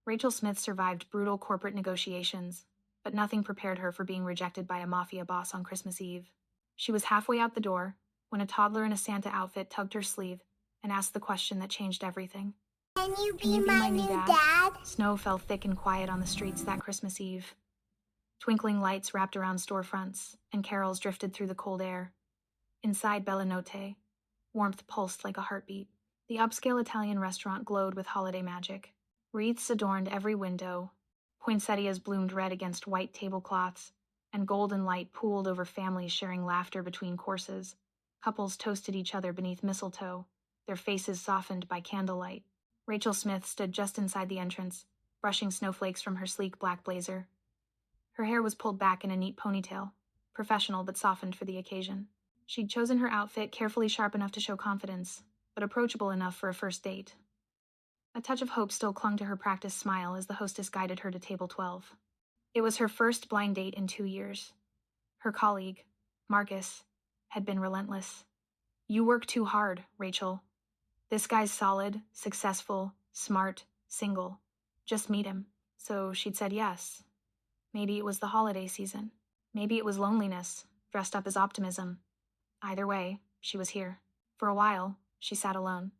Rachel Smith survived brutal corporate negotiations, but nothing prepared her for being rejected by a Mafia boss on Christmas Eve. She was halfway out the door when a toddler in a Santa outfit tugged her sleeve and asked the question that changed everything. Can you Can you be be my my new new dad? dad? Snow fell thick and quiet on the streets that Christmas Eve. Twinkling lights wrapped around storefronts, and carols drifted through the cold air. Inside Bella Notte, warmth pulsed like a heartbeat. The upscale Italian restaurant glowed with holiday magic. Wreaths adorned every window, poinsettias bloomed red against white tablecloths, and golden light pooled over families sharing laughter between courses. Couples toasted each other beneath mistletoe, their faces softened by candlelight. Rachel Smith stood just inside the entrance, brushing snowflakes from her sleek black blazer. Her hair was pulled back in a neat ponytail, professional but softened for the occasion. She'd chosen her outfit carefully sharp enough to show confidence, but approachable enough for a first date. A touch of hope still clung to her practiced smile as the hostess guided her to table 12. It was her first blind date in 2 years. Her colleague, Marcus, had been relentless. "You work too hard, Rachel. This guy's solid, successful, smart, single. Just meet him." So she'd said yes. Maybe it was the holiday season. Maybe it was loneliness, dressed up as optimism. Either way, she was here. For a while, she sat alone.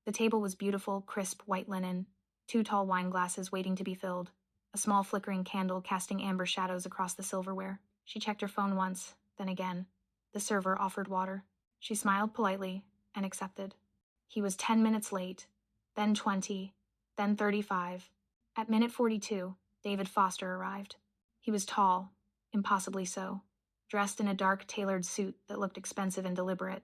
The table was beautiful, crisp white linen, 2 tall wine glasses waiting to be filled, a small flickering candle casting amber shadows across the silverware. She checked her phone once, then again. The server offered water. She smiled politely and accepted. He was 10 minutes late, then 20, then 35. At minute 42, David Foster arrived. He was tall, impossibly so, dressed in a dark, tailored suit that looked expensive and deliberate.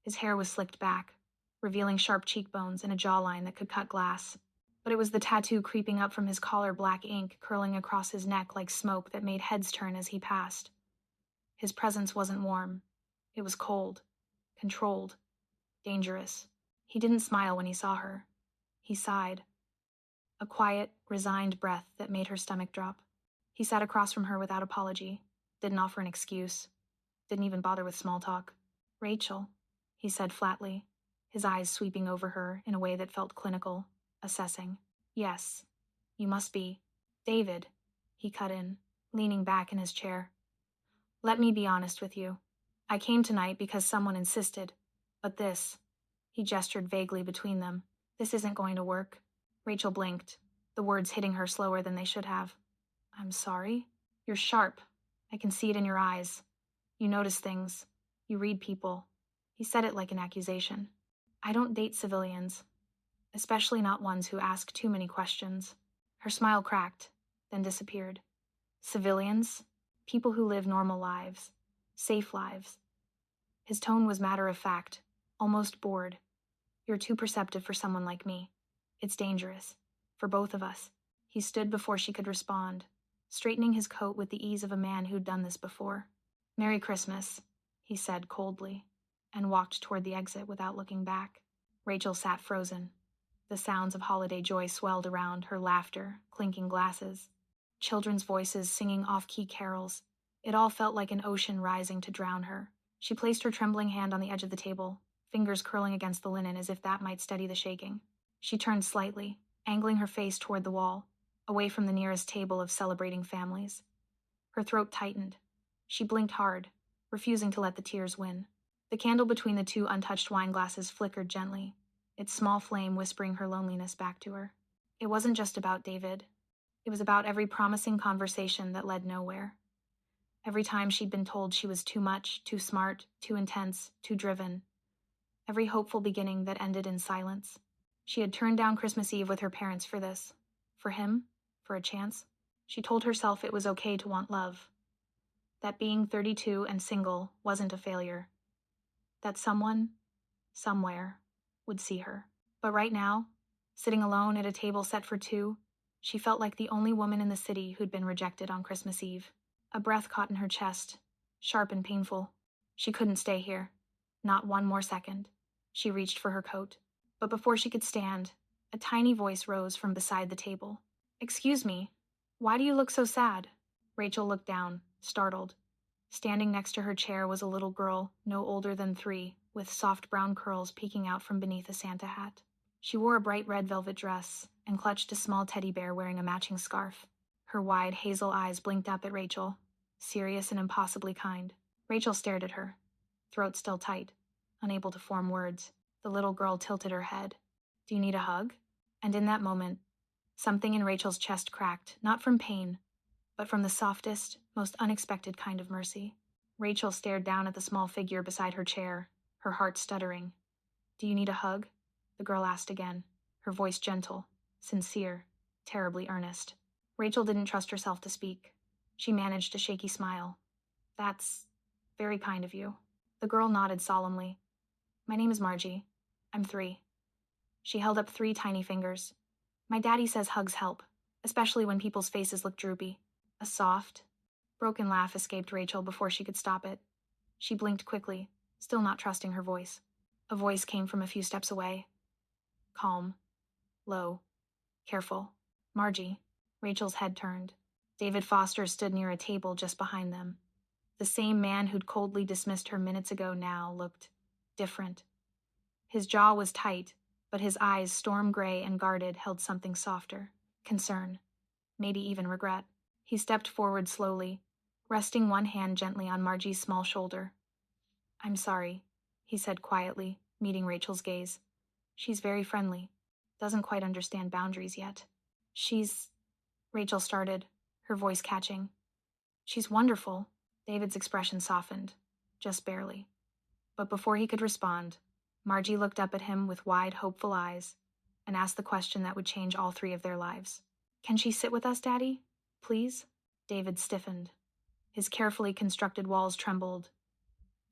His hair was slicked back, revealing sharp cheekbones and a jawline that could cut glass. But it was the tattoo creeping up from his collar, black ink curling across his neck like smoke that made heads turn as he passed. His presence wasn't warm. It was cold, controlled, dangerous. He didn't smile when he saw her. He sighed. A quiet, resigned breath that made her stomach drop. He sat across from her without apology, didn't offer an excuse, didn't even bother with small talk. "Rachel," he said flatly, his eyes sweeping over her in a way that felt clinical, assessing. "Yes, you must be." "David," he cut in, leaning back in his chair. "Let me be honest with you. I came tonight because someone insisted, but this," he gestured vaguely between them, "this isn't going to work." Rachel blinked, the words hitting her slower than they should have. "I'm sorry?" "You're sharp. I can see it in your eyes. You notice things. You read people." He said it like an accusation. "I don't date civilians, especially not ones who ask too many questions." Her smile cracked, then disappeared. "Civilians? People who live normal lives, safe lives." His tone was matter-of-fact, almost bored. "You're too perceptive for someone like me. It's dangerous. For both of us." He stood before she could respond, straightening his coat with the ease of a man who'd done this before. "Merry Christmas," he said coldly, and walked toward the exit without looking back. Rachel sat frozen. The sounds of holiday joy swelled around her, laughter, clinking glasses, children's voices singing off-key carols. It all felt like an ocean rising to drown her. She placed her trembling hand on the edge of the table, fingers curling against the linen as if that might steady the shaking. She turned slightly, angling her face toward the wall, away from the nearest table of celebrating families. Her throat tightened. She blinked hard, refusing to let the tears win. The candle between the 2 untouched wine glasses flickered gently, its small flame whispering her loneliness back to her. It wasn't just about David. It was about every promising conversation that led nowhere. Every time she'd been told she was too much, too smart, too intense, too driven. Every hopeful beginning that ended in silence. She had turned down Christmas Eve with her parents for this. For him? For a chance? She told herself it was okay to want love. That being 32 and single wasn't a failure. That someone, somewhere, would see her. But right now, sitting alone at a table set for 2, she felt like the only woman in the city who'd been rejected on Christmas Eve. A breath caught in her chest, sharp and painful. She couldn't stay here. Not one more second. She reached for her coat. But before she could stand, a tiny voice rose from beside the table. "Excuse me, why do you look so sad?" Rachel looked down, startled. Standing next to her chair was a little girl, no older than 3, with soft brown curls peeking out from beneath a Santa hat. She wore a bright red velvet dress and clutched a small teddy bear wearing a matching scarf. Her wide hazel eyes blinked up at Rachel, serious and impossibly kind. Rachel stared at her, throat still tight, unable to form words. The little girl tilted her head. "Do you need a hug?" And in that moment, something in Rachel's chest cracked, not from pain, but from the softest, most unexpected kind of mercy. Rachel stared down at the small figure beside her chair, her heart stuttering. "Do you need a hug?" the girl asked again, her voice gentle, sincere, terribly earnest. Rachel didn't trust herself to speak. She managed a shaky smile. "That's very kind of you." The girl nodded solemnly. "My name is Margie. I'm 3. She held up 3 tiny fingers. "My daddy says hugs help, especially when people's faces look droopy." A soft, broken laugh escaped Rachel before she could stop it. She blinked quickly, still not trusting her voice. A voice came from a few steps away. Calm, low, careful. "Margie." Rachel's head turned. David Foster stood near a table just behind them. The same man who'd coldly dismissed her minutes ago now looked different. His jaw was tight, but his eyes, storm gray and guarded, held something softer. Concern. Maybe even regret. He stepped forward slowly, resting one hand gently on Margie's small shoulder. "I'm sorry," he said quietly, meeting Rachel's gaze. "She's very friendly. Doesn't quite understand boundaries yet." Rachel started, her voice catching. "She's wonderful." David's expression softened, just barely. But before he could respond, Margie looked up at him with wide, hopeful eyes and asked the question that would change all 3 of their lives. "Can she sit with us, Daddy? Please?" David stiffened. His carefully constructed walls trembled,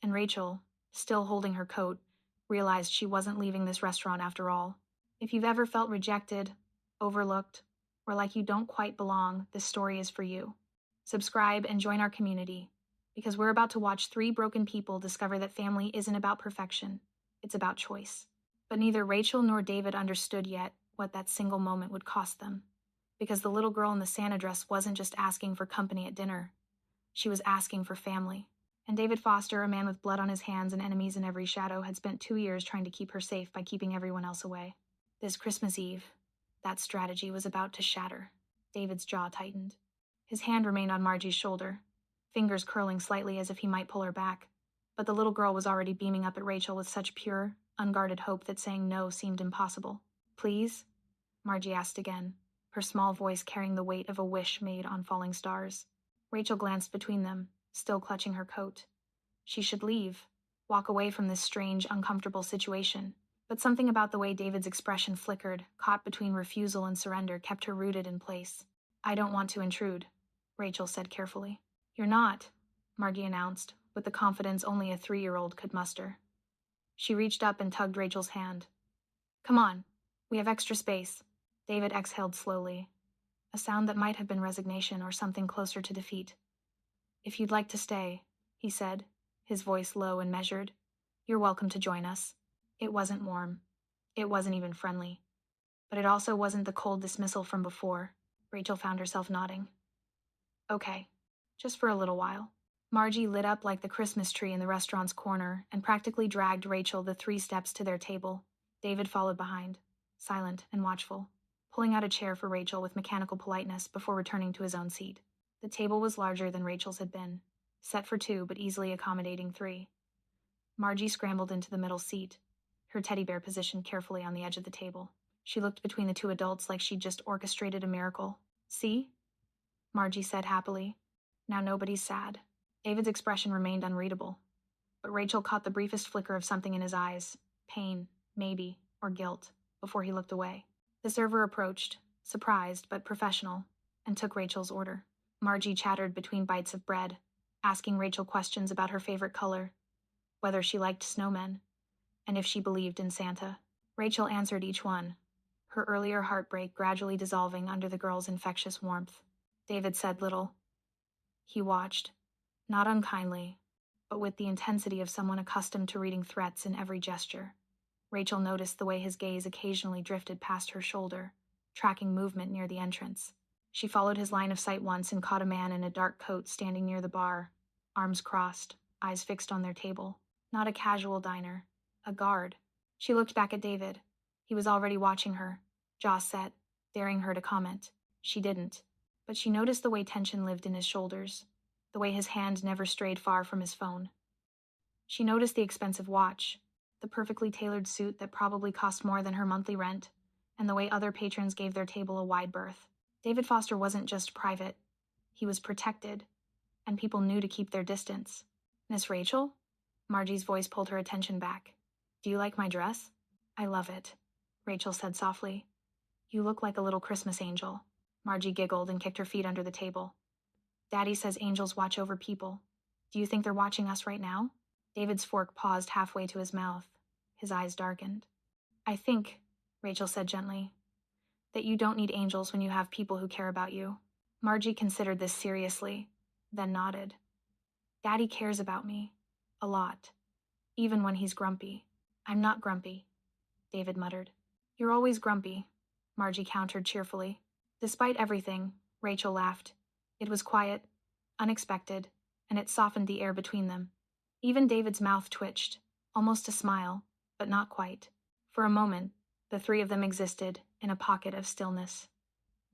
and Rachel, still holding her coat, realized she wasn't leaving this restaurant after all. If you've ever felt rejected, overlooked, or like you don't quite belong, this story is for you. Subscribe and join our community, because we're about to watch 3 broken people discover that family isn't about perfection, it's about choice. But neither Rachel nor David understood yet what that single moment would cost them, because the little girl in the Santa dress wasn't just asking for company at dinner. She was asking for family. And David Foster, a man with blood on his hands and enemies in every shadow, had spent 2 years trying to keep her safe by keeping everyone else away. This Christmas Eve, that strategy was about to shatter. David's jaw tightened. His hand remained on Margie's shoulder, fingers curling slightly as if he might pull her back. But the little girl was already beaming up at Rachel with such pure, unguarded hope that saying no seemed impossible. "Please?" Margie asked again, her small voice carrying the weight of a wish made on falling stars. Rachel glanced between them, still clutching her coat. She should leave, walk away from this strange, uncomfortable situation. But something about the way David's expression flickered, caught between refusal and surrender, kept her rooted in place. "I don't want to intrude," Rachel said carefully. "You're not," Margie announced, with the confidence only a 3-year-old could muster. She reached up and tugged Rachel's hand. "Come on, we have extra space." David exhaled slowly, a sound that might have been resignation or something closer to defeat. "If you'd like to stay," he said, his voice low and measured, "you're welcome to join us." It wasn't warm. It wasn't even friendly. But it also wasn't the cold dismissal from before. Rachel found herself nodding. "Okay, just for a little while." Margie lit up like the Christmas tree in the restaurant's corner and practically dragged Rachel the 3 steps to their table. David followed behind, silent and watchful, pulling out a chair for Rachel with mechanical politeness before returning to his own seat. The table was larger than Rachel's had been, set for 2 but easily accommodating 3. Margie scrambled into the middle seat, her teddy bear positioned carefully on the edge of the table. She looked between the 2 adults like she'd just orchestrated a miracle. "See?" Margie said happily. "Now nobody's sad." David's expression remained unreadable, but Rachel caught the briefest flicker of something in his eyes, pain, maybe, or guilt, before he looked away. The server approached, surprised but professional, and took Rachel's order. Margie chattered between bites of bread, asking Rachel questions about her favorite color, whether she liked snowmen, and if she believed in Santa. Rachel answered each one, her earlier heartbreak gradually dissolving under the girl's infectious warmth. David said little. He watched, not unkindly, but with the intensity of someone accustomed to reading threats in every gesture. Rachel noticed the way his gaze occasionally drifted past her shoulder, tracking movement near the entrance. She followed his line of sight once and caught a man in a dark coat standing near the bar, arms crossed, eyes fixed on their table. Not a casual diner, a guard. She looked back at David, He was already watching her, jaw set, daring her to comment. She didn't, but she noticed the way tension lived in his shoulders, the way his hand never strayed far from his phone. She noticed the expensive watch, the perfectly tailored suit that probably cost more than her monthly rent, and the way other patrons gave their table a wide berth. David Foster wasn't just private. He was protected, and people knew to keep their distance. Miss Rachel? Margie's voice pulled her attention back. Do you like my dress? I love it, Rachel said softly. You look like a little Christmas angel. Margie giggled and kicked her feet under the table. Daddy says angels watch over people. Do you think they're watching us right now? David's fork paused halfway to his mouth. His eyes darkened. I think, Rachel said gently, that you don't need angels when you have people who care about you. Margie considered this seriously, then nodded. Daddy cares about me. A lot. Even when he's grumpy. I'm not grumpy, David muttered. You're always grumpy, Margie countered cheerfully. Despite everything, Rachel laughed. It was quiet, unexpected, and it softened the air between them. Even David's mouth twitched, almost a smile, but not quite. For a moment, the three of them existed in a pocket of stillness.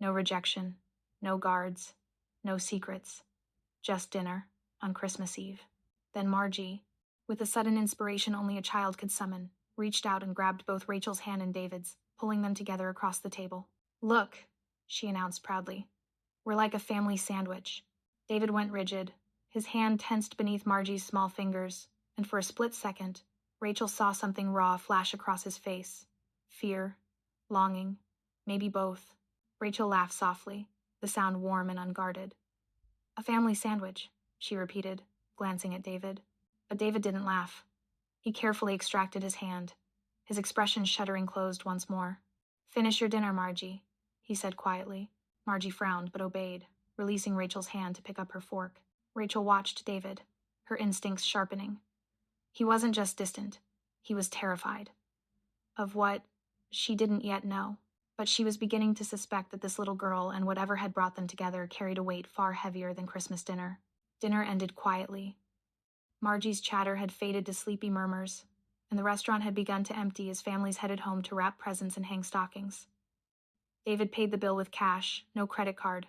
No rejection, no guards, no secrets. Just dinner on Christmas Eve. Then Margie, with a sudden inspiration only a child could summon, reached out and grabbed both Rachel's hand and David's, pulling them together across the table. Look, she announced proudly. We're like a family sandwich. David went rigid, his hand tensed beneath Margie's small fingers, and for a split second, Rachel saw something raw flash across his face. Fear, longing, maybe both. Rachel laughed softly, the sound warm and unguarded. A family sandwich, she repeated, glancing at David. But David didn't laugh. He carefully extracted his hand, his expression shuddering closed once more. Finish your dinner, Margie, he said quietly. Margie frowned but obeyed, releasing Rachel's hand to pick up her fork. Rachel watched David, her instincts sharpening. He wasn't just distant. He was terrified. Of what she didn't yet know. But she was beginning to suspect that this little girl and whatever had brought them together carried a weight far heavier than Christmas dinner. Dinner ended quietly. Margie's chatter had faded to sleepy murmurs, and the restaurant had begun to empty as families headed home to wrap presents and hang stockings. David paid the bill with cash, no credit card.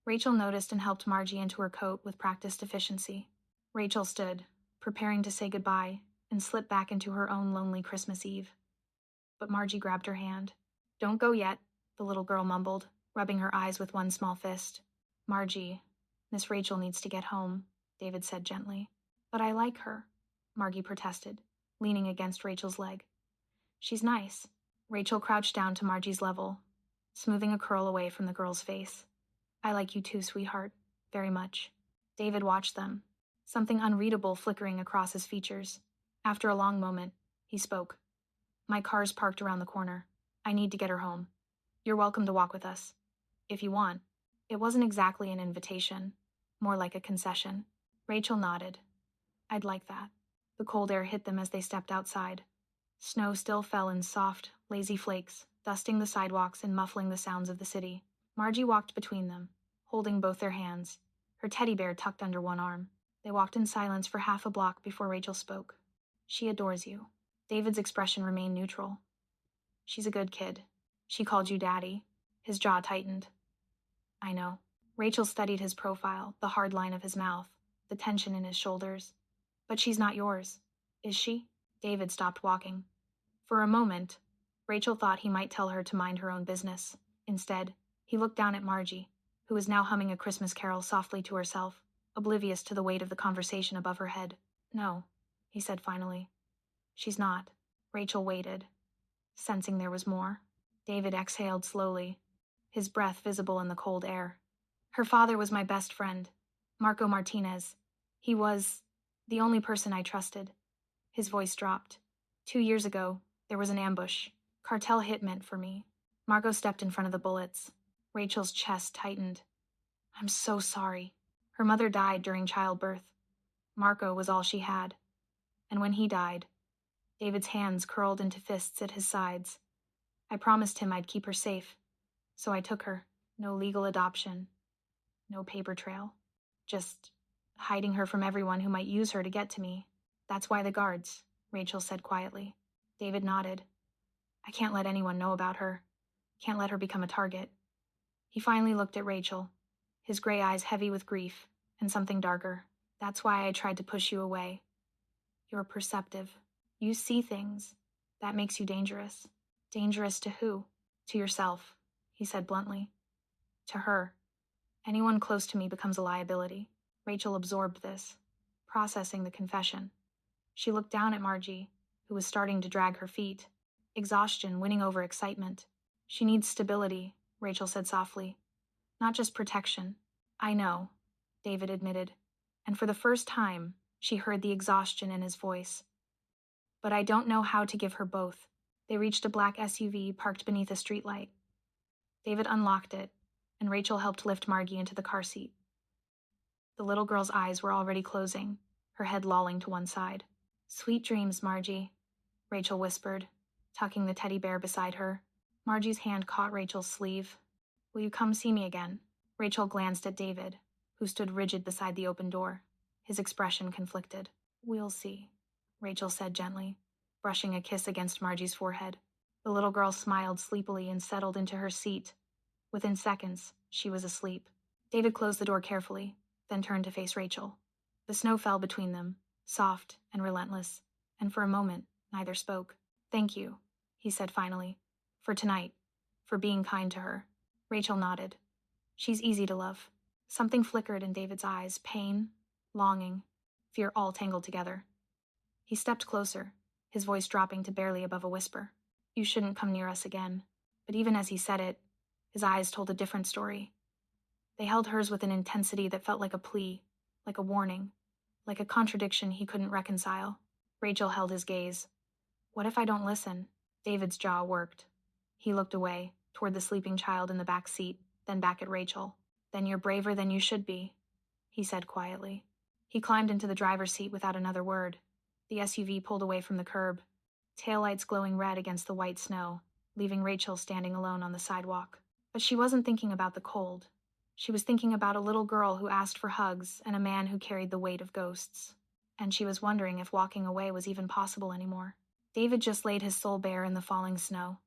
Rachel noticed and helped Margie into her coat with practiced efficiency. Rachel stood, preparing to say goodbye, and slipped back into her own lonely Christmas Eve. But Margie grabbed her hand. Don't go yet, the little girl mumbled, rubbing her eyes with one small fist. Margie, Miss Rachel needs to get home, David said gently. But I like her, Margie protested, leaning against Rachel's leg. She's nice. Rachel crouched down to Margie's level, smoothing a curl away from the girl's face. I like you too, sweetheart, very much. David watched them, something unreadable flickering across his features. After a long moment, he spoke. My car's parked around the corner. I need to get her home. You're welcome to walk with us, if you want. It wasn't exactly an invitation, more like a concession. Rachel nodded. I'd like that. The cold air hit them as they stepped outside. Snow still fell in soft, lazy flakes, dusting the sidewalks and muffling the sounds of the city. Margie walked between them, holding both their hands, her teddy bear tucked under one arm. They walked in silence for half a block before Rachel spoke. She adores you. David's expression remained neutral. She's a good kid. She called you Daddy. His jaw tightened. I know. Rachel studied his profile, the hard line of his mouth, the tension in his shoulders. But she's not yours, is she? David stopped walking. For a moment, Rachel thought he might tell her to mind her own business. Instead, he looked down at Margie, who was now humming a Christmas carol softly to herself, oblivious to the weight of the conversation above her head. No, he said finally. She's not. Rachel waited, sensing there was more. David exhaled slowly, his breath visible in the cold air. Her father was my best friend, Marco Martinez. He was the only person I trusted. His voice dropped. 2 years ago, there was an ambush. Cartel hit meant for me. Marco stepped in front of the bullets. Rachel's chest tightened. I'm so sorry. Her mother died during childbirth. Marco was all she had. And when he died, David's hands curled into fists at his sides. I promised him I'd keep her safe, so I took her. No legal adoption, no paper trail. Just hiding her from everyone who might use her to get to me. That's why the guards, Rachel said quietly. David nodded. I can't let anyone know about her. Can't let her become a target. He finally looked at Rachel, his gray eyes heavy with grief and something darker. That's why I tried to push you away. You're perceptive. You see things. That makes you dangerous. Dangerous to who? To yourself, he said bluntly. To her. Anyone close to me becomes a liability. Rachel absorbed this, processing the confession. She looked down at Margie, who was starting to drag her feet, exhaustion winning over excitement. She needs stability, Rachel said softly. Not just protection. I know, David admitted, and for the first time, she heard the exhaustion in his voice. But I don't know how to give her both. They reached a black SUV parked beneath a streetlight. David unlocked it, and Rachel helped lift Margie into the car seat. The little girl's eyes were already closing, her head lolling to one side. Sweet dreams, Margie, Rachel whispered, tucking the teddy bear beside her. Margie's hand caught Rachel's sleeve. Will you come see me again? Rachel glanced at David, who stood rigid beside the open door, his expression conflicted. We'll see, Rachel said gently, brushing a kiss against Margie's forehead. The little girl smiled sleepily and settled into her seat. Within seconds, she was asleep. David closed the door carefully, then turned to face Rachel. The snow fell between them, soft and relentless, and for a moment, neither spoke. Thank you, he said finally, for tonight, for being kind to her. Rachel nodded. She's easy to love. Something flickered in David's eyes, pain, longing, fear all tangled together. He stepped closer, his voice dropping to barely above a whisper. You shouldn't come near us again. But even as he said it, his eyes told a different story. They held hers with an intensity that felt like a plea, like a warning, like a contradiction he couldn't reconcile. Rachel held his gaze. What if I don't listen? David's jaw worked. He looked away, toward the sleeping child in the back seat, then back at Rachel. Then you're braver than you should be, he said quietly. He climbed into the driver's seat without another word. The SUV pulled away from the curb, taillights glowing red against the white snow, leaving Rachel standing alone on the sidewalk. But she wasn't thinking about the cold. She was thinking about a little girl who asked for hugs and a man who carried the weight of ghosts. And she was wondering if walking away was even possible anymore. David just laid his soul bare in the falling snow.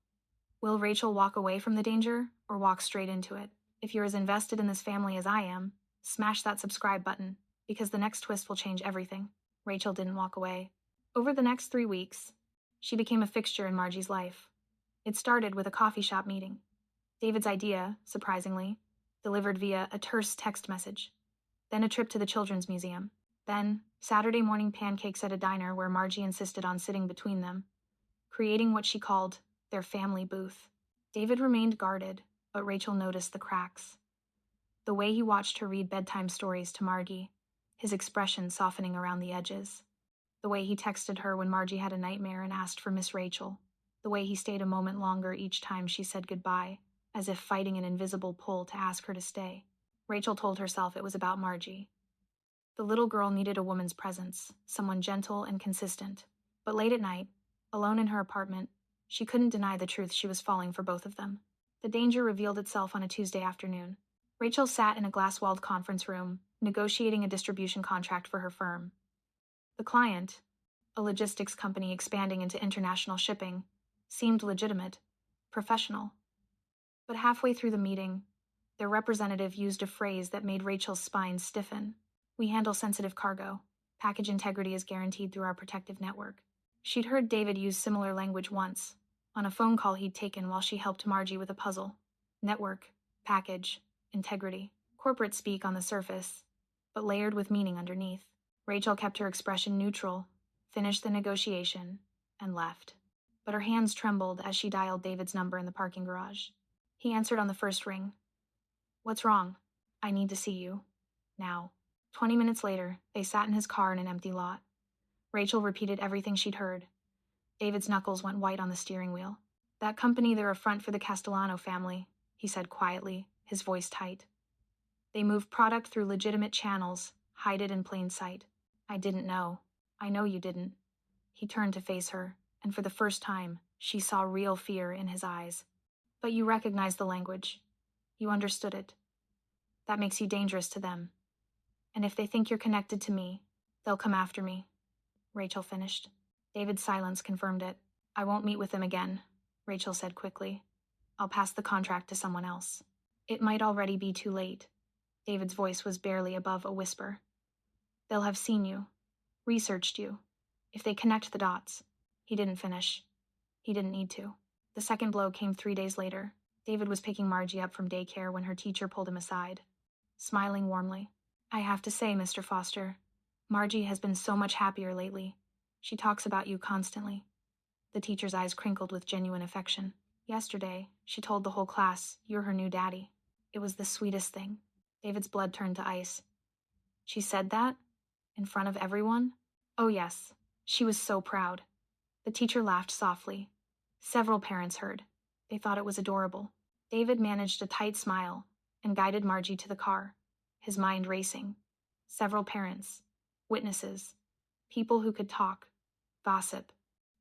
Will Rachel walk away from the danger or walk straight into it? If you're as invested in this family as I am, smash that subscribe button, because the next twist will change everything. Rachel didn't walk away. Over the next 3 weeks, she became a fixture in Margie's life. It started with a coffee shop meeting. David's idea, surprisingly, delivered via a terse text message. Then a trip to the Children's Museum. Then, Saturday morning pancakes at a diner where Margie insisted on sitting between them, creating what she called their family booth. David remained guarded, but Rachel noticed the cracks. The way he watched her read bedtime stories to Margie, his expression softening around the edges. The way he texted her when Margie had a nightmare and asked for Miss Rachel. The way he stayed a moment longer each time she said goodbye, as if fighting an invisible pull to ask her to stay. Rachel told herself it was about Margie. The little girl needed a woman's presence, someone gentle and consistent. But late at night, alone in her apartment, she couldn't deny the truth she was falling for both of them. The danger revealed itself on a Tuesday afternoon. Rachel sat in a glass-walled conference room, negotiating a distribution contract for her firm. The client, a logistics company expanding into international shipping, seemed legitimate, professional. But halfway through the meeting, their representative used a phrase that made Rachel's spine stiffen. We handle sensitive cargo. Package integrity is guaranteed through our protective network. She'd heard David use similar language once, on a phone call he'd taken while she helped Margie with a puzzle. Network, package, integrity. Corporate speak on the surface, but layered with meaning underneath. Rachel kept her expression neutral, finished the negotiation, and left. But her hands trembled as she dialed David's number in the parking garage. He answered on the first ring. What's wrong? I need to see you. Now. 20 minutes later, they sat in his car in an empty lot. Rachel repeated everything she'd heard. David's knuckles went white on the steering wheel. That company, they're a front for the Castellano family, he said quietly, his voice tight. They move product through legitimate channels, hide it in plain sight. I didn't know. I know you didn't. He turned to face her, and for the first time, she saw real fear in his eyes. But you recognized the language. You understood it. That makes you dangerous to them. And if they think you're connected to me, they'll come after me. Rachel finished. David's silence confirmed it. I won't meet with them again. Rachel said quickly. I'll pass the contract to someone else. It might already be too late. David's voice was barely above a whisper. They'll have seen you, researched you. If they connect the dots. He didn't finish. He didn't need to. The second blow came 3 days later. David was picking Margie up from daycare when her teacher pulled him aside, smiling warmly. I have to say, Mr. Foster, Margie has been so much happier lately. She talks about you constantly. The teacher's eyes crinkled with genuine affection. Yesterday, she told the whole class, you're her new daddy. It was the sweetest thing. David's blood turned to ice. She said that? In front of everyone? Oh yes. She was so proud. The teacher laughed softly. Several parents heard. They thought it was adorable. David managed a tight smile and guided Margie to the car, his mind racing. Several parents, witnesses, people who could talk, gossip.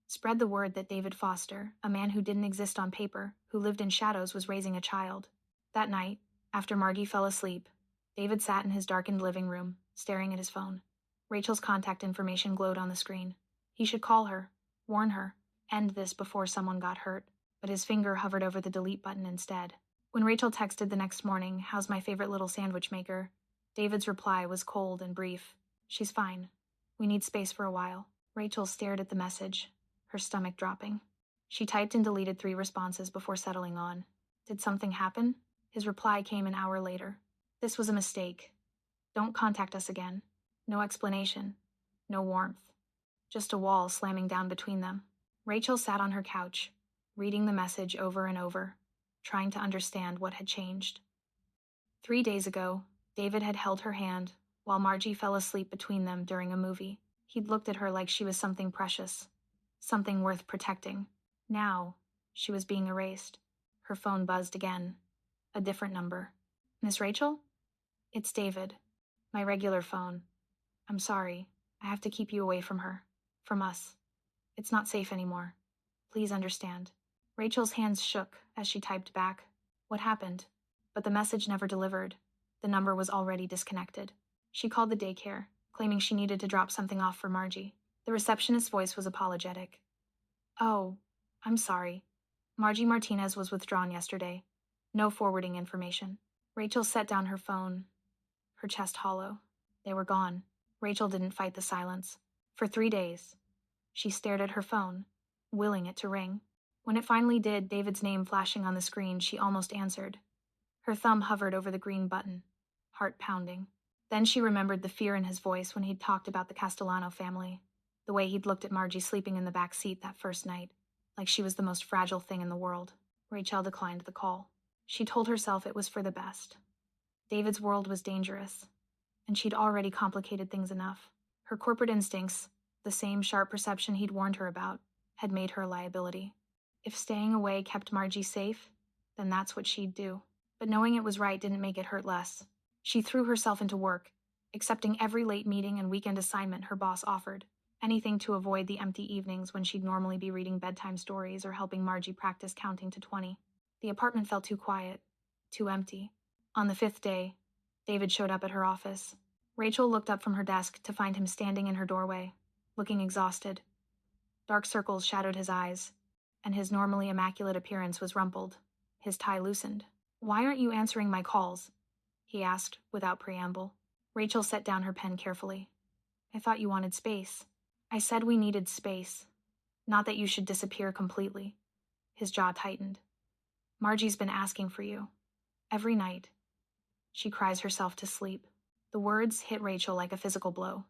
Spread the word that David Foster, a man who didn't exist on paper, who lived in shadows, was raising a child. That night, after Margie fell asleep, David sat in his darkened living room, staring at his phone. Rachel's contact information glowed on the screen. He should call her, warn her, end this before someone got hurt, but his finger hovered over the delete button instead. When Rachel texted the next morning, how's my favorite little sandwich maker? David's reply was cold and brief. She's fine. We need space for a while. Rachel stared at the message, her stomach dropping. She typed and deleted 3 responses before settling on. Did something happen? His reply came an hour later. This was a mistake. Don't contact us again. No explanation. No warmth. Just a wall slamming down between them. Rachel sat on her couch, reading the message over and over, trying to understand what had changed. 3 days ago, David had held her hand while Margie fell asleep between them during a movie. He'd looked at her like she was something precious, something worth protecting. Now, she was being erased. Her phone buzzed again. A different number. Miss Rachel? It's David. My regular phone. I'm sorry. I have to keep you away from her. From us. It's not safe anymore. Please understand. Rachel's hands shook as she typed back. What happened? But the message never delivered. The number was already disconnected. She called the daycare, claiming she needed to drop something off for Margie. The receptionist's voice was apologetic. Oh, I'm sorry. Margie Martinez was withdrawn yesterday. No forwarding information. Rachel set down her phone, her chest hollow. They were gone. Rachel didn't fight the silence. For 3 days, she stared at her phone, willing it to ring. When it finally did, David's name flashing on the screen, she almost answered. Her thumb hovered over the green button, heart pounding. Then she remembered the fear in his voice when he'd talked about the Castellano family, the way he'd looked at Margie sleeping in the back seat that first night, like she was the most fragile thing in the world. Rachel declined the call. She told herself it was for the best. David's world was dangerous, and she'd already complicated things enough. Her corporate instincts, the same sharp perception he'd warned her about, had made her a liability. If staying away kept Margie safe, then that's what she'd do. But knowing it was right didn't make it hurt less. She threw herself into work, accepting every late meeting and weekend assignment her boss offered, anything to avoid the empty evenings when she'd normally be reading bedtime stories or helping Margie practice counting to 20. The apartment felt too quiet, too empty. On the 5th day, David showed up at her office. Rachel looked up from her desk to find him standing in her doorway, looking exhausted. Dark circles shadowed his eyes, and his normally immaculate appearance was rumpled, his tie loosened. Why aren't you answering my calls? He asked, without preamble. Rachel set down her pen carefully. I thought you wanted space. I said we needed space. Not that you should disappear completely. His jaw tightened. Margie's been asking for you. Every night. She cries herself to sleep. The words hit Rachel like a physical blow.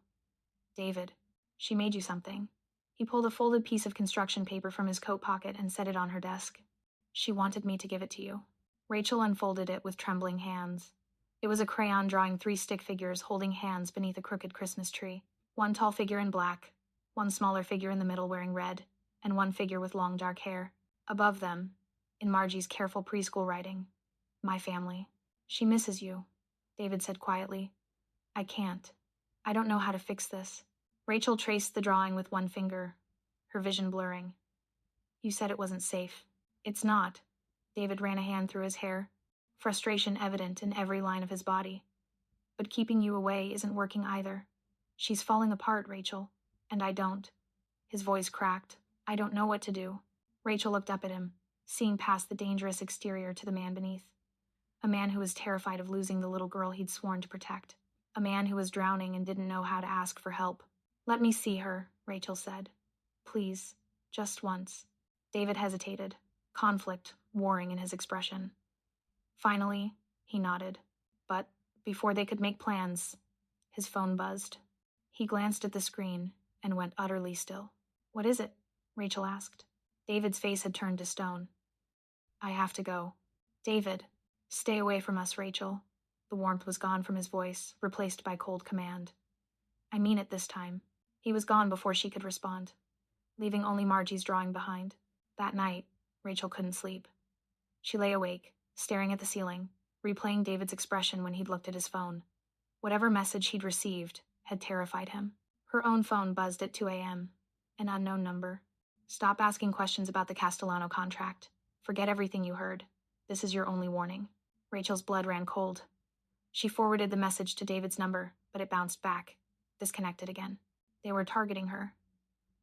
David, she made you something. He pulled a folded piece of construction paper from his coat pocket and set it on her desk. She wanted me to give it to you. Rachel unfolded it with trembling hands. It was a crayon drawing 3 stick figures holding hands beneath a crooked Christmas tree. One tall figure in black, one smaller figure in the middle wearing red, and one figure with long dark hair. Above them, in Margie's careful preschool writing, my family. She misses you, David said quietly. I can't. I don't know how to fix this. Rachel traced the drawing with one finger, her vision blurring. You said it wasn't safe. It's not. David ran a hand through his hair, frustration evident in every line of his body. But keeping you away isn't working either. She's falling apart, Rachel, and I don't. His voice cracked. I don't know what to do. Rachel looked up at him. seeing past the dangerous exterior to the man beneath. A man who was terrified of losing the little girl he'd sworn to protect. A man who was drowning and didn't know how to ask for help. "Let me see her," Rachel said. "Please, just once." David hesitated, conflict warring in his expression. Finally, he nodded. But before they could make plans, his phone buzzed. He glanced at the screen and went utterly still. "What is it?" Rachel asked. David's face had turned to stone. "I have to go." "David, stay away from us, Rachel." The warmth was gone from his voice, replaced by cold command. "I mean it this time." He was gone before she could respond, leaving only Margie's drawing behind. That night, Rachel couldn't sleep. She lay awake, staring at the ceiling, replaying David's expression when he'd looked at his phone. Whatever message he'd received had terrified him. Her own phone buzzed at 2 a.m., an unknown number. "Stop asking questions about the Castellano contract. Forget everything you heard. This is your only warning." Rachel's blood ran cold. She forwarded the message to David's number, but it bounced back, disconnected again. They were targeting her,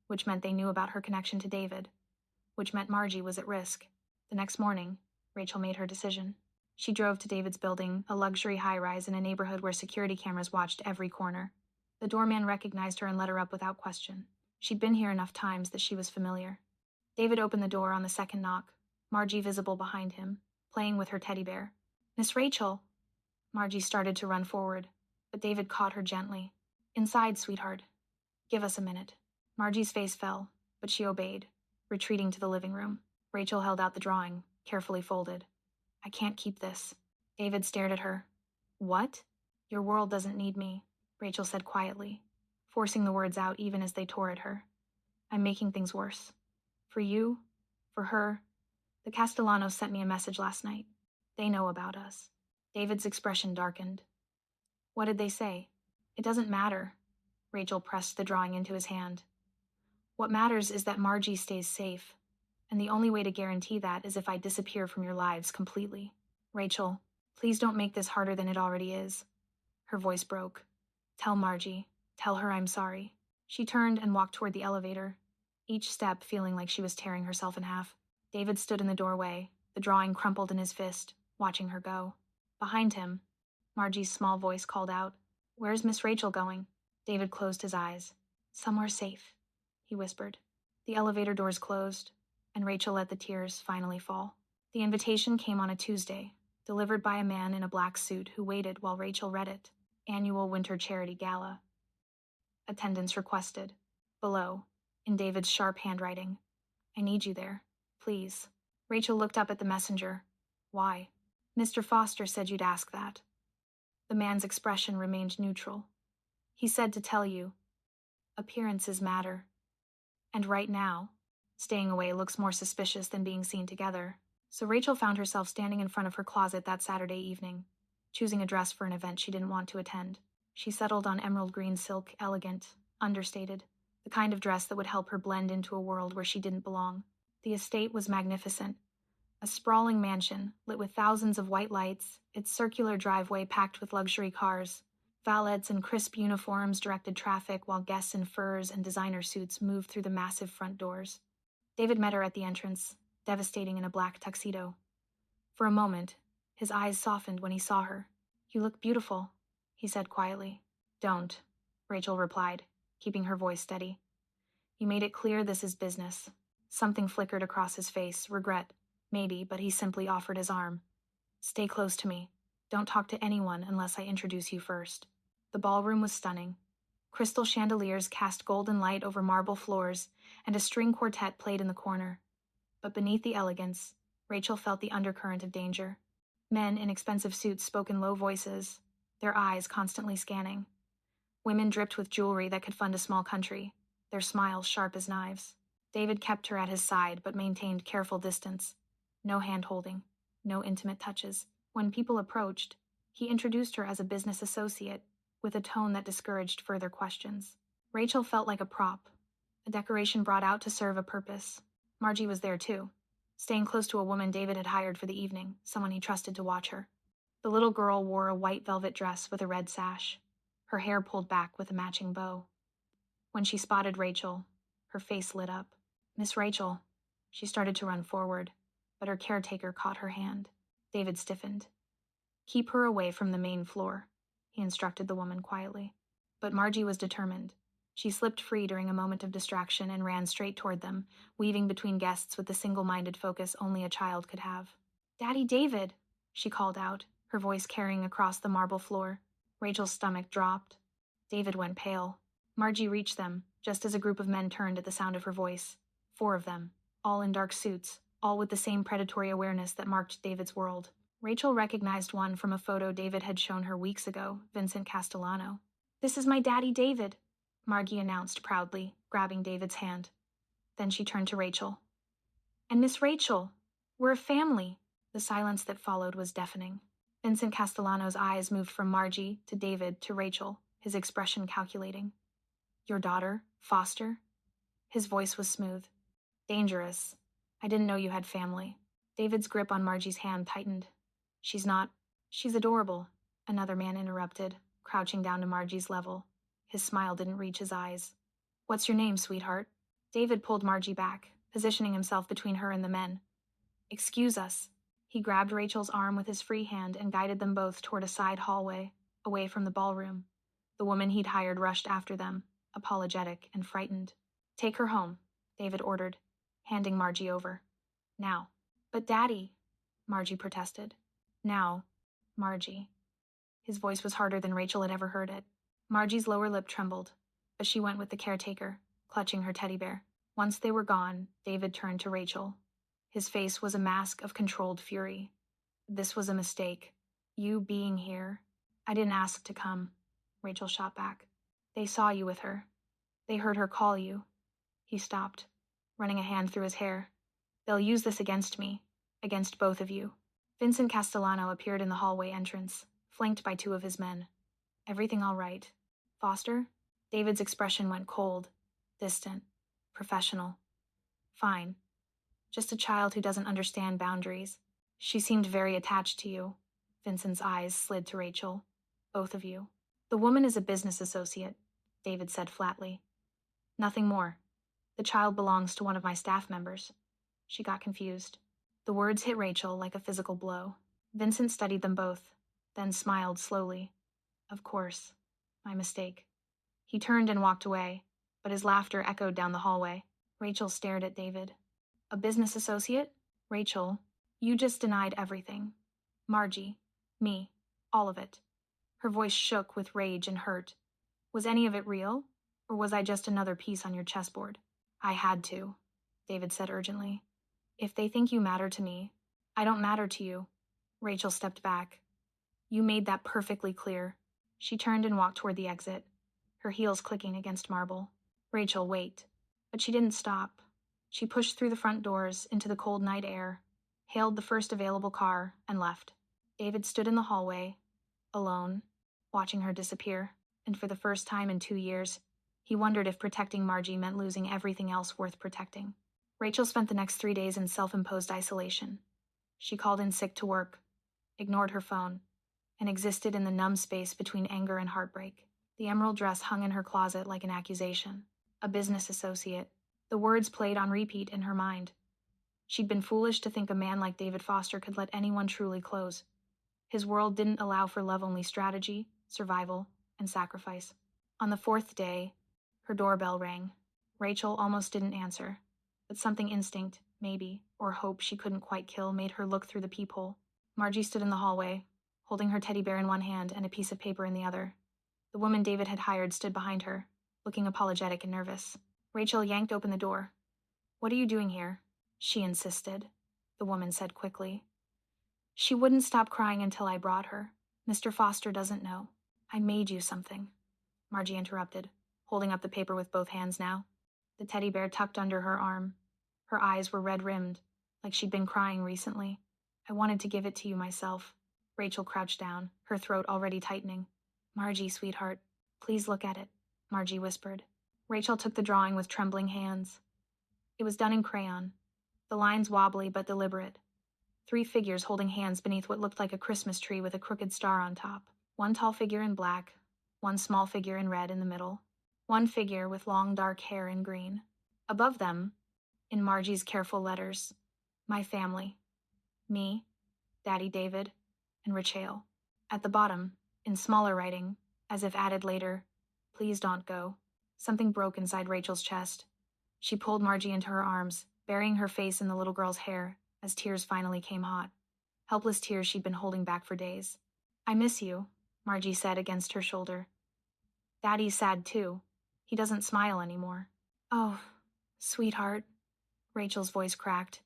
which meant they knew about her connection to David, which meant Margie was at risk. The next morning, Rachel made her decision. She drove to David's building, a luxury high-rise in a neighborhood where security cameras watched every corner. The doorman recognized her and let her up without question. She'd been here enough times that she was familiar. David opened the door on the second knock, Margie visible behind him, playing with her teddy bear. "Miss Rachel!" Margie started to run forward, but David caught her gently. "Inside, sweetheart. Give us a minute." Margie's face fell, but she obeyed, retreating to the living room. Rachel held out the drawing, carefully folded. "I can't keep this." David stared at her. "What?" "Your world doesn't need me," Rachel said quietly, forcing the words out even as they tore at her. "I'm making things worse. For you, for her. The Castellanos sent me a message last night. They know about us." David's expression darkened. "What did they say?" "It doesn't matter." Rachel pressed the drawing into his hand. "What matters is that Margie stays safe, and the only way to guarantee that is if I disappear from your lives completely. Rachel, please don't make this harder than it already is." Her voice broke. "Tell Margie. Tell her I'm sorry." She turned and walked toward the elevator, each step feeling like she was tearing herself in half. David stood in the doorway, the drawing crumpled in his fist, watching her go. Behind him, Margie's small voice called out, "Where's Miss Rachel going?" David closed his eyes. "Somewhere safe," he whispered. The elevator doors closed, and Rachel let the tears finally fall. The invitation came on a Tuesday, delivered by a man in a black suit who waited while Rachel read it. Annual Winter Charity Gala. Attendance requested. Below, in David's sharp handwriting, "I need you there. Please." Rachel looked up at the messenger. "Why?" "Mr. Foster said you'd ask that." The man's expression remained neutral. "He said to tell you, appearances matter. And right now, staying away looks more suspicious than being seen together." So Rachel found herself standing in front of her closet that Saturday evening, choosing a dress for an event she didn't want to attend. She settled on emerald green silk, elegant, understated, the kind of dress that would help her blend into a world where she didn't belong. The estate was magnificent. A sprawling mansion, lit with thousands of white lights, its circular driveway packed with luxury cars. Valets in crisp uniforms directed traffic while guests in furs and designer suits moved through the massive front doors. David met her at the entrance, devastating in a black tuxedo. For a moment, his eyes softened when he saw her. "You look beautiful," he said quietly. "Don't," Rachel replied, keeping her voice steady. "You made it clear this is business." Something flickered across his face, regret, maybe, but he simply offered his arm. "Stay close to me. Don't talk to anyone unless I introduce you first." The ballroom was stunning. Crystal chandeliers cast golden light over marble floors, and a string quartet played in the corner. But beneath the elegance, Rachel felt the undercurrent of danger. Men in expensive suits spoke in low voices, their eyes constantly scanning. Women dripped with jewelry that could fund a small country, their smiles sharp as knives. David kept her at his side but maintained careful distance. No hand-holding, no intimate touches. When people approached, he introduced her as a business associate, with a tone that discouraged further questions. Rachel felt like a prop, a decoration brought out to serve a purpose. Margie was there too, staying close to a woman David had hired for the evening, someone he trusted to watch her. The little girl wore a white velvet dress with a red sash, her hair pulled back with a matching bow. When she spotted Rachel, her face lit up. "Miss Rachel." She started to run forward. but her caretaker caught her hand. David stiffened. "Keep her away from the main floor," he instructed the woman quietly. But Margie was determined. She slipped free during a moment of distraction and ran straight toward them, weaving between guests with the single-minded focus only a child could have. "Daddy David!" she called out, her voice carrying across the marble floor. Rachel's stomach dropped. David went pale. Margie reached them, just as a group of men turned at the sound of her voice. 4 of them, all in dark suits, all with the same predatory awareness that marked David's world. Rachel recognized one from a photo David had shown her weeks ago, Vincent Castellano. "This is my daddy David," Margie announced proudly, grabbing David's hand. Then she turned to Rachel. "And Miss Rachel, we're a family." The silence that followed was deafening. Vincent Castellano's eyes moved from Margie to David to Rachel, his expression calculating. "Your daughter, Foster?" His voice was smooth. "Dangerous. I didn't know you had family." David's grip on Margie's hand tightened. "She's not. She's adorable," another man interrupted, crouching down to Margie's level. His smile didn't reach his eyes. "What's your name, sweetheart?" David pulled Margie back, positioning himself between her and the men. "Excuse us." He grabbed Rachel's arm with his free hand and guided them both toward a side hallway, away from the ballroom. The woman he'd hired rushed after them, apologetic and frightened. "Take her home," David ordered, handing Margie over. "Now." "But Daddy," Margie protested. "Now, Margie." His voice was harder than Rachel had ever heard it. Margie's lower lip trembled, but she went with the caretaker, clutching her teddy bear. Once they were gone, David turned to Rachel. His face was a mask of controlled fury. "This was a mistake. You being here. I didn't ask to come," Rachel shot back. "They saw you with her. They heard her call you." He stopped, running a hand through his hair. "They'll use this against me, against both of you." Vincent Castellano appeared in the hallway entrance, flanked by 2 of his men. "Everything all right? Foster?" David's expression went cold, distant, professional. "Fine. Just a child who doesn't understand boundaries. She seemed very attached to you." Vincent's eyes slid to Rachel. "Both of you." "The woman is a business associate," David said flatly. "Nothing more. The child belongs to one of my staff members." She got confused. The words hit Rachel like a physical blow. Vincent studied them both, then smiled slowly. "Of course. My mistake." He turned and walked away, but his laughter echoed down the hallway. Rachel stared at David. "A business associate? Rachel, you just denied everything. Margie, me, all of it." Her voice shook with rage and hurt. "Was any of it real? Or was I just another piece on your chessboard?" "I had to," David said urgently. "If they think you matter to me, I don't matter to you." Rachel stepped back. "You made that perfectly clear." She turned and walked toward the exit, her heels clicking against marble. "Rachel, wait." But she didn't stop. She pushed through the front doors into the cold night air, hailed the first available car, and left. David stood in the hallway, alone, watching her disappear, and for the first time in 2 years, he wondered if protecting Margie meant losing everything else worth protecting. Rachel spent the next 3 days in self-imposed isolation. She called in sick to work, ignored her phone, and existed in the numb space between anger and heartbreak. The emerald dress hung in her closet like an accusation. A business associate. The words played on repeat in her mind. She'd been foolish to think a man like David Foster could let anyone truly close. His world didn't allow for love-only strategy, survival, and sacrifice. On the 4th day, her doorbell rang. Rachel almost didn't answer, but something instinct, maybe, or hope she couldn't quite kill made her look through the peephole. Margie stood in the hallway, holding her teddy bear in one hand and a piece of paper in the other. The woman David had hired stood behind her, looking apologetic and nervous. Rachel yanked open the door. "What are you doing here?" she insisted, the woman said quickly. "She wouldn't stop crying until I brought her. Mr. Foster doesn't know. I made you something," Margie interrupted, holding up the paper with both hands now. The teddy bear tucked under her arm. Her eyes were red-rimmed, like she'd been crying recently. "I wanted to give it to you myself." Rachel crouched down, her throat already tightening. "Margie, sweetheart, please look at it," Margie whispered. Rachel took the drawing with trembling hands. It was done in crayon, the lines wobbly but deliberate. 3 figures holding hands beneath what looked like a Christmas tree with a crooked star on top. One tall figure in black, one small figure in red in the middle, one figure with long dark hair in green. Above them, in Margie's careful letters, "My family." Me, Daddy David, and Rachel. At the bottom, in smaller writing, as if added later, please don't go. Something broke inside Rachel's chest. She pulled Margie into her arms, burying her face in the little girl's hair, as tears finally came hot. Helpless tears she'd been holding back for days. I miss you, Margie said against her shoulder. Daddy's sad too. He doesn't smile anymore. Oh, sweetheart, Rachel's voice cracked.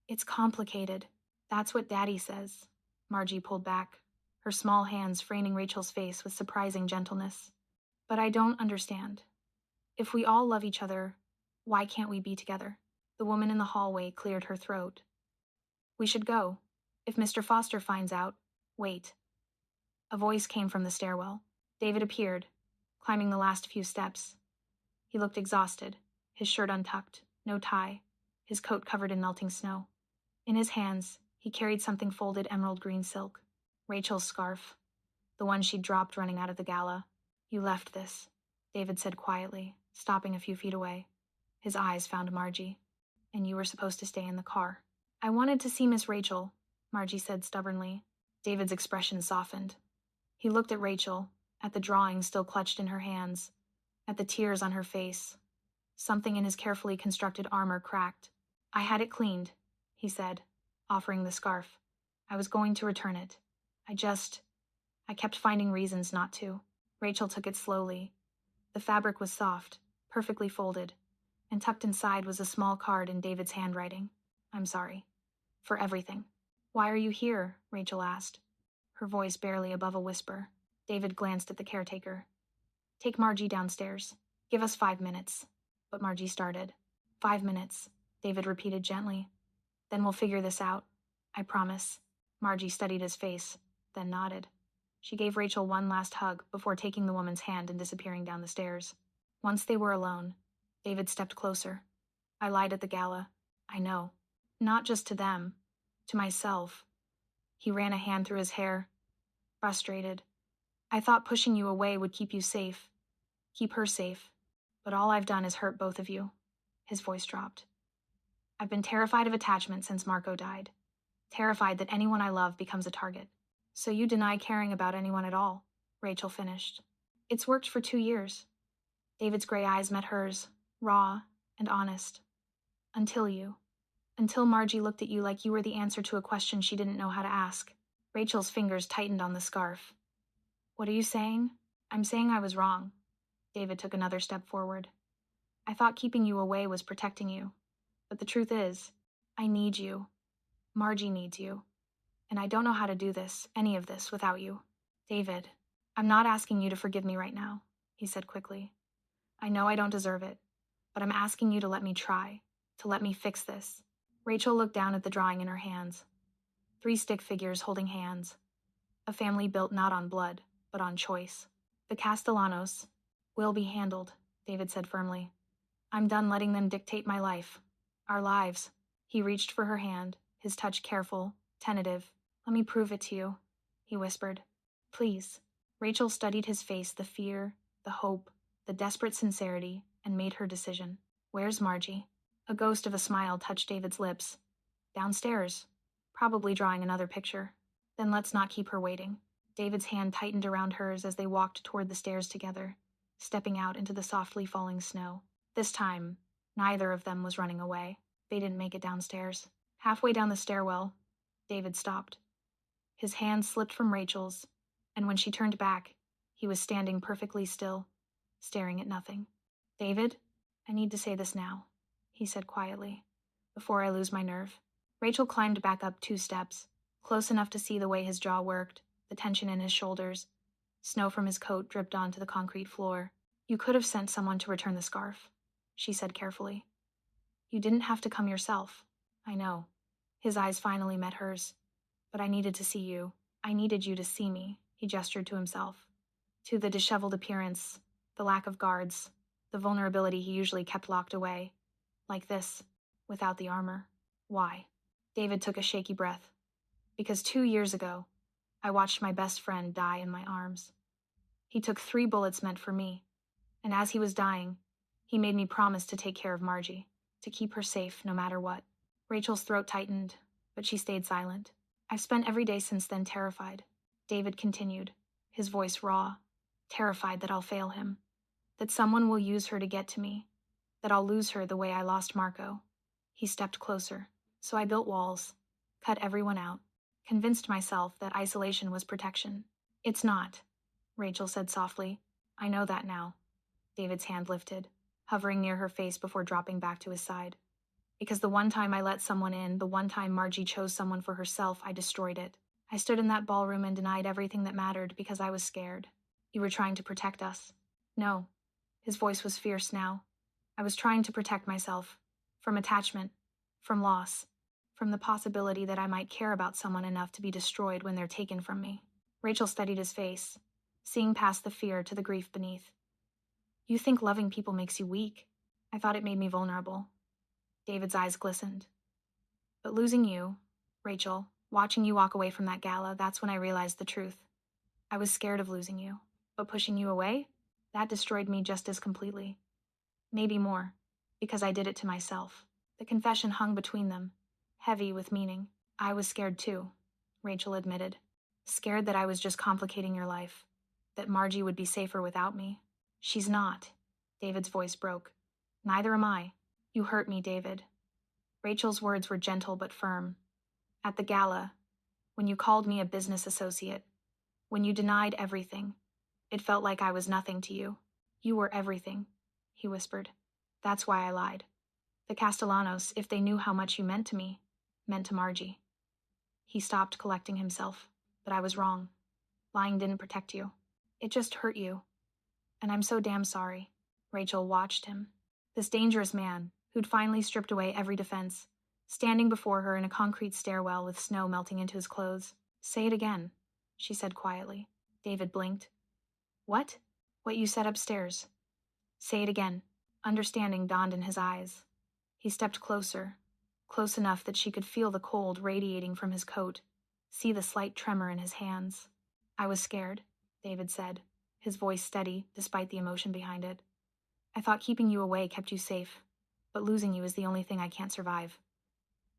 It's complicated. That's what Daddy says. Margie pulled back, her small hands framing Rachel's face with surprising gentleness. But I don't understand. If we all love each other, why can't we be together? The woman in the hallway cleared her throat. We should go. If Mr. Foster finds out, wait. A voice came from the stairwell. David appeared, climbing the last few steps. He looked exhausted, his shirt untucked, no tie, his coat covered in melting snow. In his hands, he carried something folded emerald green silk. Rachel's scarf, the one she'd dropped running out of the gala. You left this, David said quietly, stopping a few feet away. His eyes found Margie. And you were supposed to stay in the car. I wanted to see Miss Rachel, Margie said stubbornly. David's expression softened. He looked at Rachel, at the drawing still clutched in her hands, at the tears on her face. Something in his carefully constructed armor cracked. I had it cleaned, he said, offering the scarf. I was going to return it. I kept finding reasons not to. Rachel took it slowly. The fabric was soft, perfectly folded, and tucked inside was a small card in David's handwriting. I'm sorry. For everything. Why are you here? Rachel asked, her voice barely above a whisper. David glanced at the caretaker. Take Margie downstairs. Give us 5 minutes. But Margie started. 5 minutes, David repeated gently. Then we'll figure this out. I promise. Margie studied his face, then nodded. She gave Rachel one last hug before taking the woman's hand and disappearing down the stairs. Once they were alone, David stepped closer. I lied at the gala. I know. Not just to them. To myself. He ran a hand through his hair. Frustrated. I thought pushing you away would keep you safe. Keep her safe. But all I've done is hurt both of you. His voice dropped. I've been terrified of attachment since Marco died. Terrified that anyone I love becomes a target. So you deny caring about anyone at all, Rachel finished. It's worked for 2 years. David's gray eyes met hers, raw and honest. Until Margie looked at you like you were the answer to a question she didn't know how to ask. Rachel's fingers tightened on the scarf. What are you saying? I'm saying I was wrong. David took another step forward. I thought keeping you away was protecting you. But the truth is, I need you. Margie needs you. And I don't know how to do this, any of this, without you. David, I'm not asking you to forgive me right now, he said quickly. I know I don't deserve it, but I'm asking you to let me try, to let me fix this. Rachel looked down at the drawing in her hands. 3 stick figures holding hands. A family built not on blood, but on choice. The Castellanos will be handled, David said firmly. I'm done letting them dictate my life. Our lives. He reached for her hand, his touch careful, tentative. Let me prove it to you, he whispered. Please. Rachel studied his face, the fear, the hope, the desperate sincerity, and made her decision. Where's Margie? A ghost of a smile touched David's lips. Downstairs. Probably drawing another picture. Then let's not keep her waiting. David's hand tightened around hers as they walked toward the stairs together, stepping out into the softly falling snow. This time, neither of them was running away. They didn't make it downstairs. Halfway down the stairwell, David stopped. His hand slipped from Rachel's, and when she turned back, he was standing perfectly still, staring at nothing. David, I need to say this now, he said quietly, before I lose my nerve. Rachel climbed back up 2 steps, close enough to see the way his jaw worked, the tension in his shoulders. Snow from his coat dripped onto the concrete floor. You could have sent someone to return the scarf, she said carefully. You didn't have to come yourself. I know. His eyes finally met hers. But I needed to see you. I needed you to see me, he gestured to himself. To the disheveled appearance, the lack of guards, the vulnerability he usually kept locked away. Like this, without the armor. Why? David took a shaky breath. Because 2 years ago, I watched my best friend die in my arms. He took 3 bullets meant for me, and as he was dying, he made me promise to take care of Margie, to keep her safe no matter what. Rachel's throat tightened, but she stayed silent. I've spent every day since then terrified. David continued, his voice raw, terrified that I'll fail him, that someone will use her to get to me, that I'll lose her the way I lost Marco. He stepped closer. So I built walls, cut everyone out, convinced myself that isolation was protection. It's not, Rachel said softly. I know that now. David's hand lifted, hovering near her face before dropping back to his side. Because the one time I let someone in, the one time Margie chose someone for herself, I destroyed it. I stood in that ballroom and denied everything that mattered because I was scared. You were trying to protect us. No. His voice was fierce now. I was trying to protect myself. From attachment. From loss. From the possibility that I might care about someone enough to be destroyed when they're taken from me. Rachel studied his face, seeing past the fear to the grief beneath. You think loving people makes you weak. I thought it made me vulnerable. David's eyes glistened. But losing you, Rachel, watching you walk away from that gala, that's when I realized the truth. I was scared of losing you, but pushing you away? That destroyed me just as completely. Maybe more, because I did it to myself. The confession hung between them, heavy with meaning. I was scared too, Rachel admitted. Scared that I was just complicating your life, that Margie would be safer without me. She's not. David's voice broke. Neither am I. You hurt me, David. Rachel's words were gentle but firm. At the gala, when you called me a business associate, when you denied everything, it felt like I was nothing to you. You were everything, he whispered. That's why I lied. The Castellanos, if they knew how much you meant to me, meant to Margie. He stopped collecting himself, but I was wrong. Lying didn't protect you. It just hurt you. And I'm so damn sorry. Rachel watched him. This dangerous man, who'd finally stripped away every defense, standing before her in a concrete stairwell with snow melting into his clothes. Say it again, she said quietly. David blinked. What? What you said upstairs. Say it again. Understanding dawned in his eyes. He stepped closer, close enough that she could feel the cold radiating from his coat, see the slight tremor in his hands. I was scared, David said, his voice steady despite the emotion behind it. I thought keeping you away kept you safe, but losing you is the only thing I can't survive.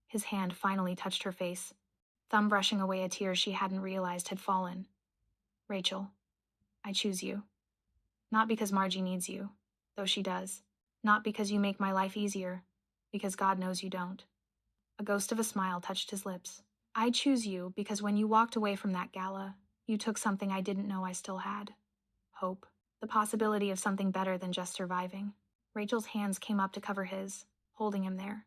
His hand finally touched her face, thumb brushing away a tear she hadn't realized had fallen. Rachel, I choose you. Not because Margie needs you, though she does. Not because you make my life easier, because God knows you don't. A ghost of a smile touched his lips. I choose you because when you walked away from that gala, you took something I didn't know I still had. Hope. The possibility of something better than just surviving. Rachel's hands came up to cover his, holding him there.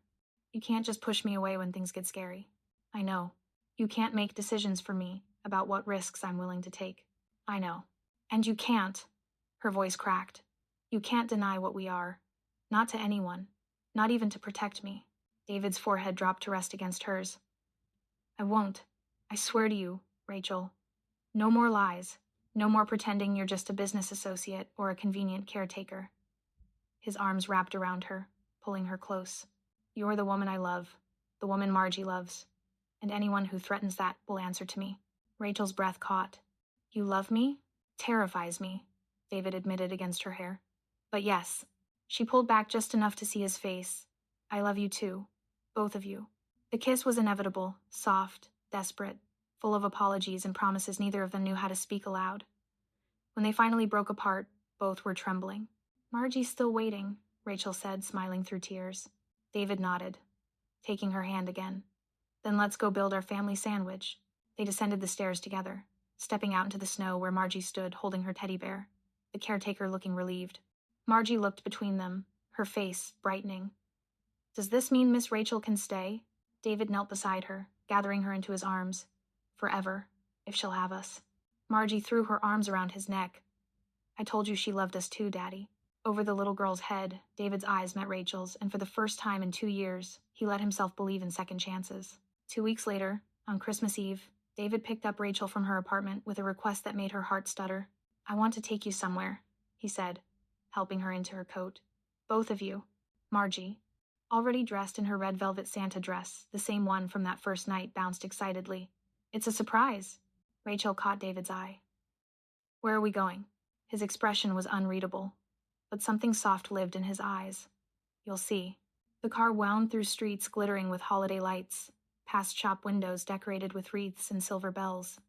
You can't just push me away when things get scary. I know. You can't make decisions for me about what risks I'm willing to take. I know. And you can't. Her voice cracked. You can't deny what we are. Not to anyone. Not even to protect me. David's forehead dropped to rest against hers. I won't. I swear to you, Rachel. No more lies. No more pretending you're just a business associate or a convenient caretaker. His arms wrapped around her, pulling her close. You're the woman I love, the woman Margie loves, and anyone who threatens that will answer to me. Rachel's breath caught. You love me? Terrifies me, David admitted against her hair. But yes. She pulled back just enough to see his face. I love you too. Both of you. The kiss was inevitable, soft, desperate, full of apologies and promises neither of them knew how to speak aloud. When they finally broke apart, both were trembling. Margie's still waiting, Rachel said, smiling through tears. David nodded, taking her hand again. Then let's go build our family sandwich. They descended the stairs together, stepping out into the snow where Margie stood holding her teddy bear, the caretaker looking relieved. Margie looked between them, her face brightening. Does this mean Miss Rachel can stay? David knelt beside her, gathering her into his arms. Forever, if she'll have us. Margie threw her arms around his neck. I told you she loved us too, Daddy. Over the little girl's head, David's eyes met Rachel's, and for the first time in 2 years, he let himself believe in second chances. 2 weeks later, on Christmas Eve, David picked up Rachel from her apartment with a request that made her heart stutter. I want to take you somewhere, he said, helping her into her coat. Both of you. Margie, already dressed in her red velvet Santa dress, the same one from that first night, bounced excitedly. It's a surprise. Rachel caught David's eye. Where are we going? His expression was unreadable, but something soft lived in his eyes. You'll see. The car wound through streets glittering with holiday lights. past shop windows decorated with wreaths and silver bells.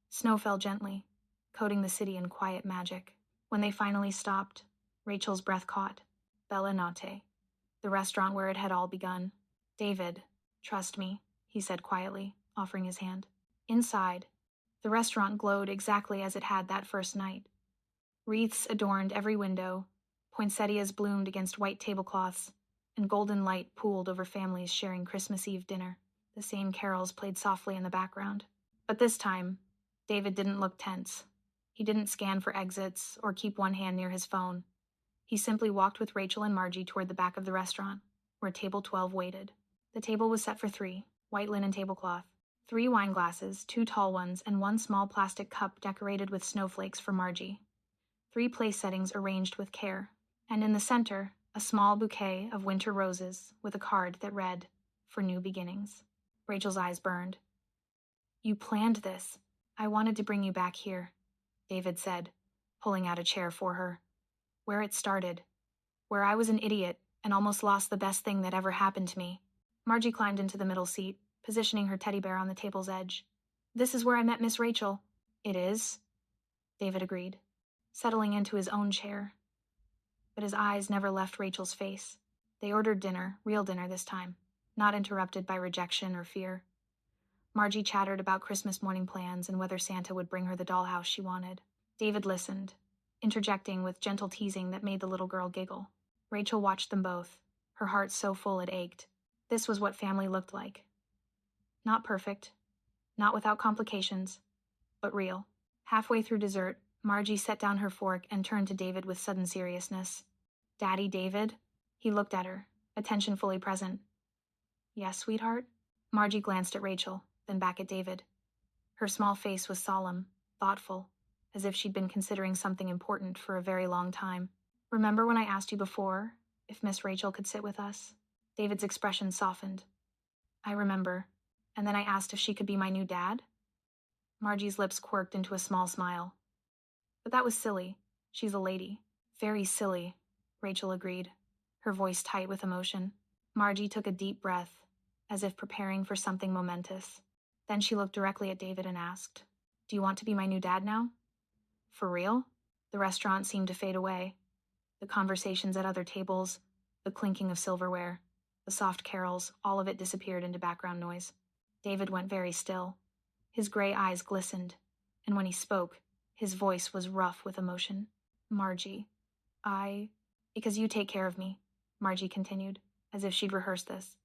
Snow fell gently, coating the city in quiet magic. When they finally stopped, Rachel's breath caught. Bella Notte, the restaurant where it had all begun. David, trust me, he said quietly, offering his hand. Inside, the restaurant glowed exactly as it had that first night. Wreaths adorned every window, poinsettias bloomed against white tablecloths, and golden light pooled over families sharing Christmas Eve dinner. The same carols played softly in the background. But this time, David didn't look tense. He didn't scan for exits or keep one hand near his phone. He simply walked with Rachel and Margie toward the back of the restaurant, where table 12 waited. The table was set for 3, white linen tablecloth, 3 wine glasses, 2 tall ones, and 1 small plastic cup decorated with snowflakes for Margie. 3 place settings arranged with care, and in the center, a small bouquet of winter roses with a card that read, "For new beginnings." Rachel's eyes burned. "You planned this. I wanted to bring you back here," David said, pulling out a chair for her. "Where it started. Where I was an idiot and almost lost the best thing that ever happened to me." Margie climbed into the middle seat, positioning her teddy bear on the table's edge. "This is where I met Miss Rachel." "It is?" David agreed, settling into his own chair. But his eyes never left Rachel's face. They ordered dinner, real dinner this time, not interrupted by rejection or fear. Margie chattered about Christmas morning plans and whether Santa would bring her the dollhouse she wanted. David listened, interjecting with gentle teasing that made the little girl giggle. Rachel watched them both, her heart so full it ached. This was what family looked like. Not perfect, not without complications, but real. Halfway through dessert, Margie set down her fork and turned to David with sudden seriousness. "Daddy, David?" He looked at her, attention fully present. "Yes, sweetheart?" Margie glanced at Rachel, then back at David. Her small face was solemn, thoughtful, as if she'd been considering something important for a very long time. "Remember when I asked you before if Miss Rachel could sit with us?" David's expression softened. "I remember. And then I asked if she could be my new dad?" Margie's lips quirked into a small smile. "But that was silly. She's a lady." "Very silly," Rachel agreed, her voice tight with emotion. Margie took a deep breath, as if preparing for something momentous. Then she looked directly at David and asked, "Do you want to be my new dad now?" "For real?" The restaurant seemed to fade away. The conversations at other tables, the clinking of silverware, the soft carols, all of it disappeared into background noise. David went very still. His gray eyes glistened, and when he spoke, his voice was rough with emotion. "Margie, because you take care of me," Margie continued, as if she'd rehearsed this.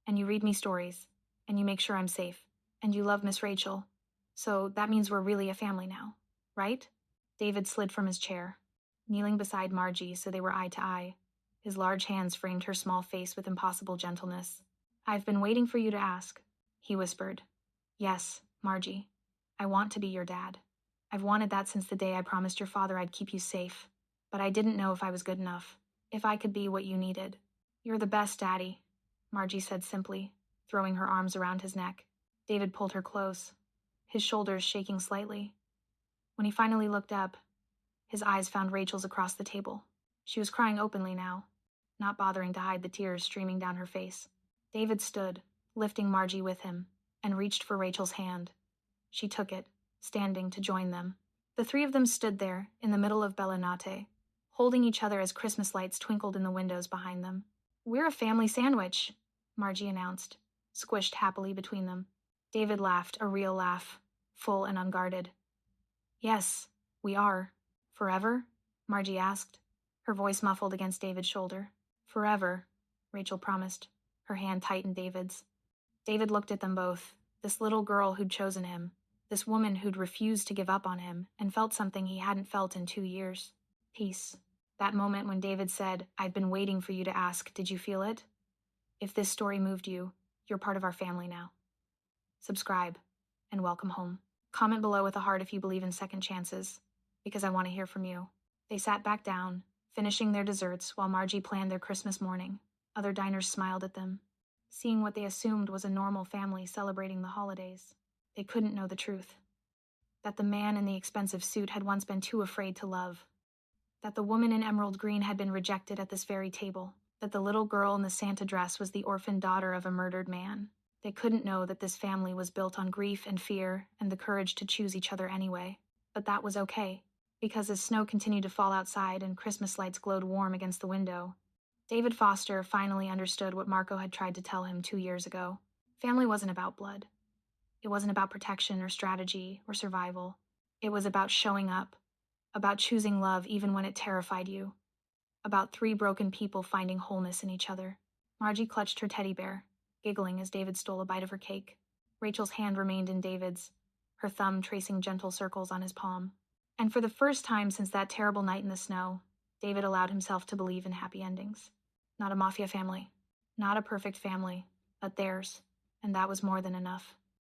"And you read me stories, and you make sure I'm safe, and you love Miss Rachel. So that means we're really a family now, right?" David slid from his chair, kneeling beside Margie so they were eye to eye. His large hands framed her small face with impossible gentleness. "I've been waiting for you to ask," he whispered. "Yes, Margie, I want to be your dad. I've wanted that since the day I promised your father I'd keep you safe, but I didn't know if I was good enough, if I could be what you needed." "You're the best, Daddy," Margie said simply, throwing her arms around his neck. David pulled her close, his shoulders shaking slightly. When he finally looked up, his eyes found Rachel's across the table. She was crying openly now, not bothering to hide the tears streaming down her face. David stood, lifting Margie with him, and reached for Rachel's hand. She took it, standing to join them. The 3 of them stood there, in the middle of Bella Notte, holding each other as Christmas lights twinkled in the windows behind them. "We're a family sandwich," Margie announced, squished happily between them. David laughed, a real laugh, full and unguarded. "Yes, we are." "Forever?" Margie asked, her voice muffled against David's shoulder. "Forever," Rachel promised, her hand tight in David's. David looked at them both, this little girl who'd chosen him, this woman who'd refused to give up on him and felt something he hadn't felt in 2 years. Peace. That moment when David said, "I've been waiting for you to ask, did you feel it? If this story moved you, you're part of our family now." Subscribe, and welcome home. Comment below with a heart if you believe in second chances, because I want to hear from you. They sat back down, finishing their desserts while Margie planned their Christmas morning. Other diners smiled at them, seeing what they assumed was a normal family celebrating the holidays. They couldn't know the truth. That the man in the expensive suit had once been too afraid to love. That the woman in emerald green had been rejected at this very table. That the little girl in the Santa dress was the orphaned daughter of a murdered man. They couldn't know that this family was built on grief and fear and the courage to choose each other anyway. But that was okay, because as snow continued to fall outside and Christmas lights glowed warm against the window, David Foster finally understood what Marco had tried to tell him 2 years ago. Family wasn't about blood. It wasn't about protection or strategy or survival. It was about showing up, about choosing love even when it terrified you, about three broken people finding wholeness in each other. Margie clutched her teddy bear, giggling as David stole a bite of her cake. Rachel's hand remained in David's, her thumb tracing gentle circles on his palm. And for the first time since that terrible night in the snow, David allowed himself to believe in happy endings. Not a Mafia family, not a perfect family, but theirs, and that was more than enough.